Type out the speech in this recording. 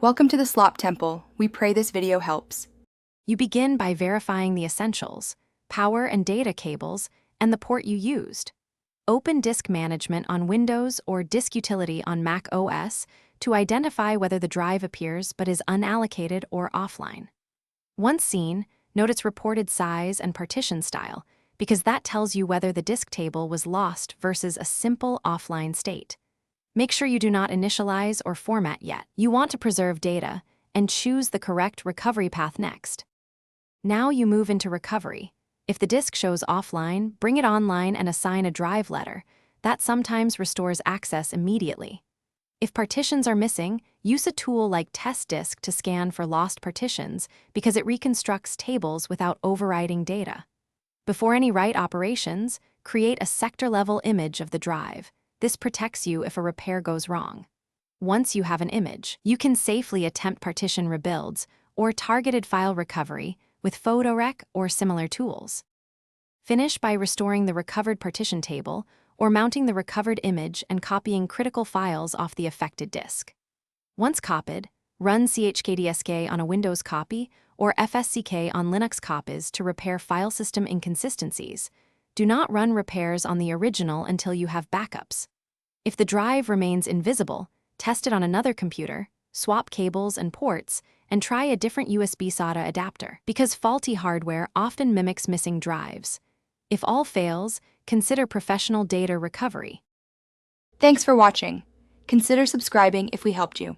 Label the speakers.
Speaker 1: Welcome to the Slop Temple. We pray this video helps.
Speaker 2: You begin by verifying the essentials, power and data cables, and the port you used. Open Disk Management on Windows or Disk Utility on Mac OS to identify whether the drive appears but is unallocated or offline. Once seen, note its reported size and partition style, because that tells you whether the disk table was lost versus a simple offline state. Make sure you do not initialize or format yet. You want to preserve data and choose the correct recovery path next. Now you move into recovery. If the disk shows offline, bring it online and assign a drive letter. That sometimes restores access immediately. If partitions are missing, use a tool like Test Disk to scan for lost partitions because it reconstructs tables without overriding data. Before any write operations, create a sector-level image of the drive. This protects you if a repair goes wrong. Once you have an image, you can safely attempt partition rebuilds or targeted file recovery with PhotoRec or similar tools. Finish by restoring the recovered partition table or mounting the recovered image and copying critical files off the affected disk. Once copied, run chkdsk on a Windows copy or fsck on Linux copies to repair file system inconsistencies. Do not run repairs on the original until you have backups. If the drive remains invisible, test it on another computer, swap cables and ports, and try a different USB SATA adapter, because faulty hardware often mimics missing drives. If all fails, consider professional data recovery.
Speaker 1: Thanks for watching. Consider subscribing if we helped you.